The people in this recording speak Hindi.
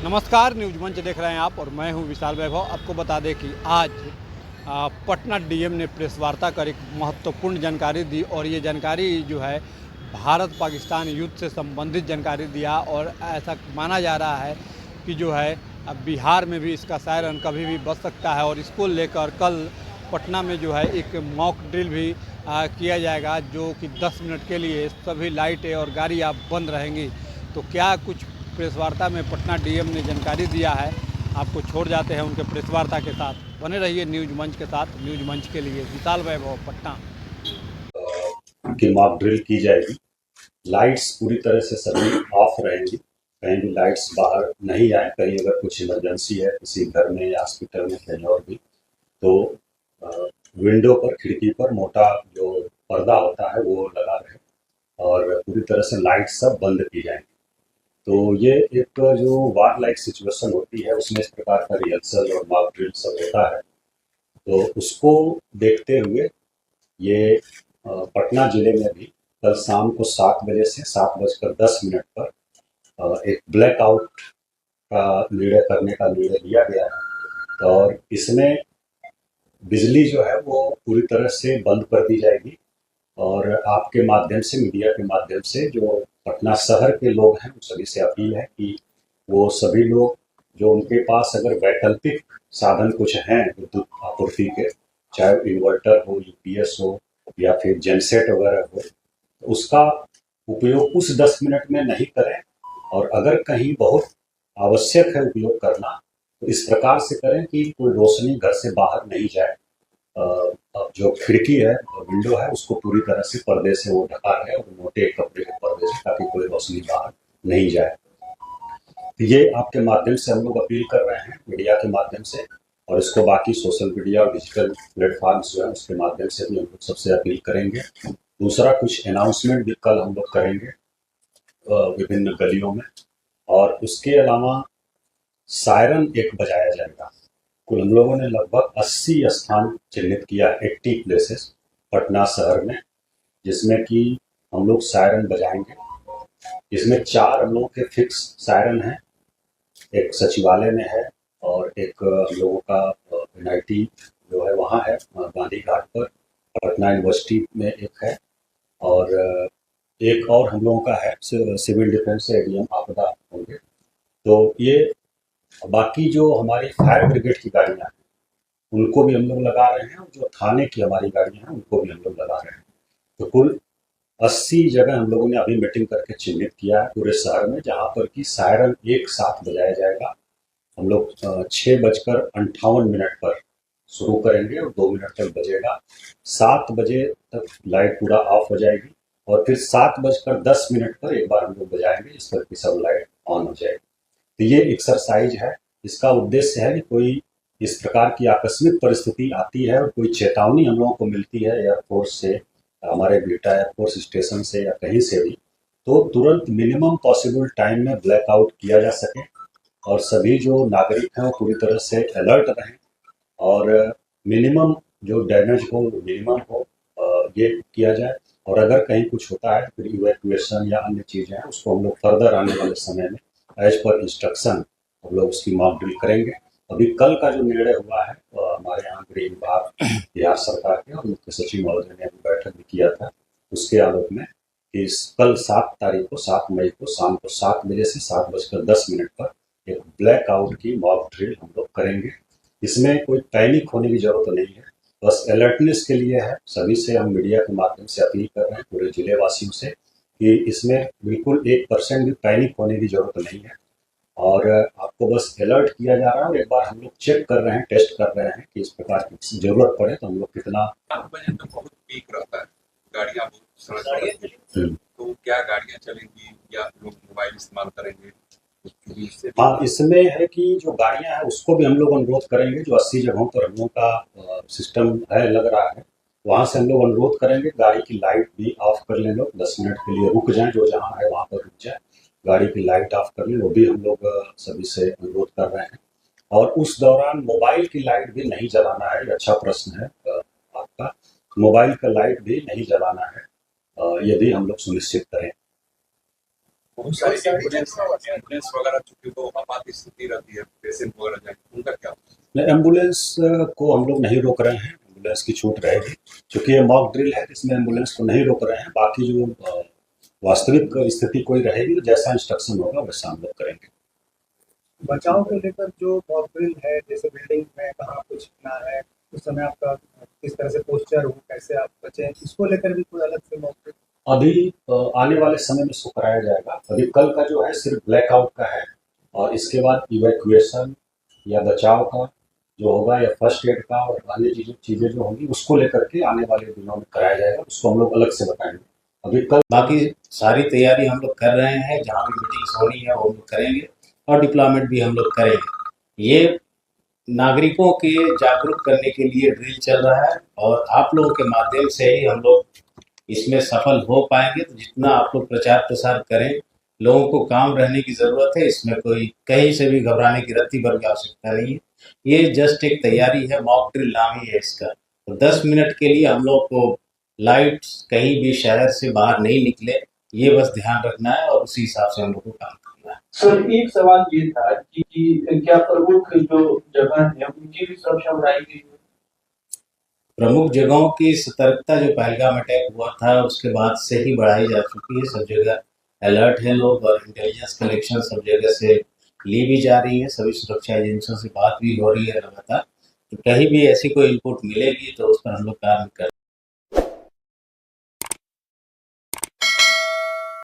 नमस्कार, न्यूज़ मंच देख रहे हैं आप और मैं हूं विशाल वैभव। आपको बता दें कि आज पटना डीएम ने प्रेस वार्ता कर एक महत्वपूर्ण जानकारी दी और ये जानकारी जो है भारत पाकिस्तान युद्ध से संबंधित जानकारी दिया और ऐसा माना जा रहा है कि जो है अब बिहार में भी इसका सायरन कभी भी बज सकता है और इसको लेकर कल पटना में जो है एक मॉक ड्रिल भी किया जाएगा, जो कि 10 मिनट के लिए सभी लाइटें और गाड़ियाँ बंद रहेंगी। तो क्या कुछ प्रेस वार्ता में पटना डीएम ने जानकारी दिया है, आपको छोड़ जाते हैं उनके प्रेस वार्ता के साथ। बने रहिए न्यूज़ मंच के साथ। न्यूज़ मंच के लिए विशाल वैभव, पटना। की मॉक ड्रिल की जाएगी। लाइट्स पूरी तरह से सभी ऑफ रहेंगी, कहीं भी लाइट्स बाहर नहीं आए। कहीं अगर कुछ इमरजेंसी है किसी घर में या हॉस्पिटल में कहीं और भी, तो विंडो पर, खिड़की पर मोटा जो पर्दा होता है वो लगा रहे और पूरी तरह से लाइट सब बंद की जाएंगी। तो ये एक जो वार लाइक सिचुएशन होती है उसमें इस प्रकार का रिहर्सल और मॉक ड्रिल सब होता है। तो उसको देखते हुए ये पटना जिले में भी कल शाम को 7 बजे से 7:10 पर एक ब्लैकआउट का निर्णय करने का निर्णय लिया गया है और इसमें बिजली जो है वो पूरी तरह से बंद कर दी जाएगी। और आपके माध्यम से, मीडिया के माध्यम से जो पटना शहर के लोग हैं उन सभी से अपील है कि वो सभी लोग जो उनके पास अगर वैकल्पिक साधन कुछ हैं विद्युत आपूर्ति के, चाहे इन्वर्टर हो, यूपीएस हो या फिर जेनसेट वगैरह हो, तो उसका उपयोग उस 10 मिनट में नहीं करें। और अगर कहीं बहुत आवश्यक है उपयोग करना तो इस प्रकार से करें कि कोई रोशनी घर से बाहर नहीं जाए। जो खिड़की है, विंडो है, उसको पूरी तरह से पर्दे से वो ढका है और मोटे कपड़े के पर्दे से, ताकि कोई रोशनी बाहर नहीं जाए। तो ये आपके माध्यम से हम लोग अपील कर रहे हैं, मीडिया के माध्यम से, और इसको बाकी सोशल मीडिया और डिजिटल प्लेटफॉर्म्स जो है उसके माध्यम से भी हम लोग सबसे अपील करेंगे। दूसरा, कुछ अनाउंसमेंट भी कल हम लोग करेंगे विभिन्न गलियों में, और उसके अलावा सायरन एक बजाया जाएगा। कुल हम लोगों ने लगभग 80 स्थान चिन्हित किया, 80 प्लेसेस पटना शहर में, जिसमें कि हम लोग सायरन बजाएंगे। इसमें 4 हम लोगों के फिक्स सायरन हैं, एक सचिवालय में है और एक हम लोगों का एनआईटी जो है वहाँ है गांधी घाट पर, पटना यूनिवर्सिटी में एक है, और एक और हम लोगों का है सिविल डिफेंस से एडीएम आपदा होंगे। तो ये बाकी जो हमारी फायर ब्रिगेड की गाड़ियाँ हैं उनको भी हम लोग लगा रहे हैं, और जो थाने की हमारी गाड़ियाँ हैं उनको भी हम लोग लगा रहे हैं। तो कुल 80 जगह हम लोगों ने अभी मीटिंग करके चिन्हित किया है पूरे शहर में, जहाँ पर कि सायरन एक साथ बजाया जाएगा। हम लोग 6:58 पर शुरू करेंगे और 2 मिनट तक बजेगा। 7 बजे तक लाइट पूरा ऑफ हो जाएगी और फिर 7:10 पर एक बार हम लोग बजाएंगे, इस पर कि सब लाइट ऑन हो जाएगी। तो ये एक्सरसाइज है। इसका उद्देश्य है कि कोई इस प्रकार की आकस्मिक परिस्थिति आती है और कोई चेतावनी हम लोगों को मिलती है एयरफोर्स से, हमारे बिहटा एयरफोर्स स्टेशन से या कहीं से भी, तो तुरंत मिनिमम पॉसिबल टाइम में ब्लैकआउट किया जा सके और सभी जो नागरिक हैं वो पूरी तरह से अलर्ट रहें और मिनिमम जो डैमेज हो मिनिमम हो, ये किया जाए। और अगर कहीं कुछ होता है फिर इवैक्यूएशन या अन्य चीज़ें हैं उसको हम लोग फर्दर आने वाले समय में एज पर इंस्ट्रक्शन हम लोग उसकी मॉक ड्रिल करेंगे। अभी कल का जो निर्णय हुआ है हमारे यहाँ गृह विभाग बिहार सरकार के और मुख्य सचिव महोदय ने अभी बैठक भी किया था, उसके आलोक में इस कल 7 तारीख को, 7 मई को शाम को 7 बजे से 7:10 पर एक ब्लैकआउट की मॉक ड्रिल हम लोग करेंगे। इसमें कोई पैनिक होने की जरूरत नहीं है, बस अलर्टनेस के लिए है। सभी से हम मीडिया के माध्यम से अपील कर रहे हैं, पूरे जिले वासियों से, कि इसमें बिल्कुल 1% भी पैनिक होने की जरूरत नहीं है और आपको बस अलर्ट किया जा रहा है। और एक बार हम लोग चेक कर रहे हैं, टेस्ट कर रहे हैं कि इस प्रकार की जरूरत पड़े तो हम लोग कितना। 7 बजे तो बहुत पीक रहता है, गाड़ियाँ बहुत सड़क पर, तो क्या गाड़ियाँ चलेंगी या लोग मोबाइल इस्तेमाल करेंगे? हाँ, इसमें है कि जो गाड़ियाँ हैं उसको भी हम लोग अनुरोध करेंगे, जो 80 जगहों पर हम लोग का सिस्टम है लग रहा है, वहाँ से हम लोग अनुरोध करेंगे गाड़ी की लाइट भी ऑफ कर लें, लोग 10 मिनट के लिए रुक जाएं, जो जहाँ है वहाँ पर रुक जाए, गाड़ी की लाइट ऑफ कर लें, वो भी हम लोग सभी से अनुरोध कर रहे हैं। और उस दौरान मोबाइल की लाइट भी नहीं जलाना है। ये अच्छा प्रश्न है आपका, मोबाइल का लाइट भी नहीं जलाना है, ये भी हम लोग सुनिश्चित करें। बहुत सारी एम्बुलेंस वगैरह चूंकि वो आपात स्थिति रहती है, पेशेंट वगैरह जाए, उनका क्या? एम्बुलेंस को हम लोग नहीं रोक रहे हैं, एम्बुलेंस की छूट रहेगी क्योंकि ये मॉक ड्रिल है, इसमें एम्बुलेंस को नहीं रोक रहे हैं। बाकी जो वास्तविक स्थिति कोई रहेगी, जैसा इंस्ट्रक्शन होगा वैसा हम लोग करेंगे। बचाव को लेकर जो मॉक ड्रिल है, जैसे बिल्डिंग में कहाँ कुछ ना है, उस समय आपका किस तरह से पोस्चर हो, कैसे आप बचें, इसको लेकर भी कोई अलग से मॉक ड्रिल? अभी आने वाले समय में इसको कराया जाएगा। अभी कल का जो है सिर्फ ब्लैकआउट का है, और इसके बाद इवैक्यूएशन या बचाव का जो होगा या फर्स्ट एड का और अन्य चीजें जो होंगी उसको लेकर के आने वाले दिनों में कराया जाएगा। उसको हम लोग अलग से बताएंगे। अभी कल बाकी सारी तैयारी हम लोग कर रहे हैं, जहाँ भी मीटिंग्स होनी है वो हम लोग करेंगे और डिप्लॉयमेंट भी हम लोग करेंगे। ये नागरिकों के जागरूक करने के लिए ड्रिल चल रहा है और आप लोगों के माध्यम से ही हम लोग इसमें सफल हो पाएंगे। तो जितना आप लोग प्रचार प्रसार करें, लोगों को काम रहने की ज़रूरत है, इसमें कोई कहीं से भी घबराने की रत्ती भर की आवश्यकता नहीं है। ये जस्ट एक तैयारी है, मॉक ड्रिल नाम ही है इसका। तो 10 मिनट के लिए हम लोग को लाइट्स कहीं भी शहर से बाहर नहीं निकले, ये बस ध्यान रखना है और उसी हिसाब से हम लोग को काम करना है। सर, एक सवाल ये था कि क्या प्रमुख जो जगह है उनकी भी सुरक्षा बढ़ाई गई है? प्रमुख जगहों की सतर्कता जो पहलगाम अटैक हुआ था उसके बाद से ही बढ़ाई जा चुकी है। सब जगह अलर्ट है लोग और इंटेलिजेंस कलेक्शन सब जगह से ली भी जा रही है। सभी सुरक्षा एजेंसियों से बात भी हो रही है लगातार। तो कहीं भी ऐसी कोई इनपुट मिलेगी तो उस पर हम लोग काम कर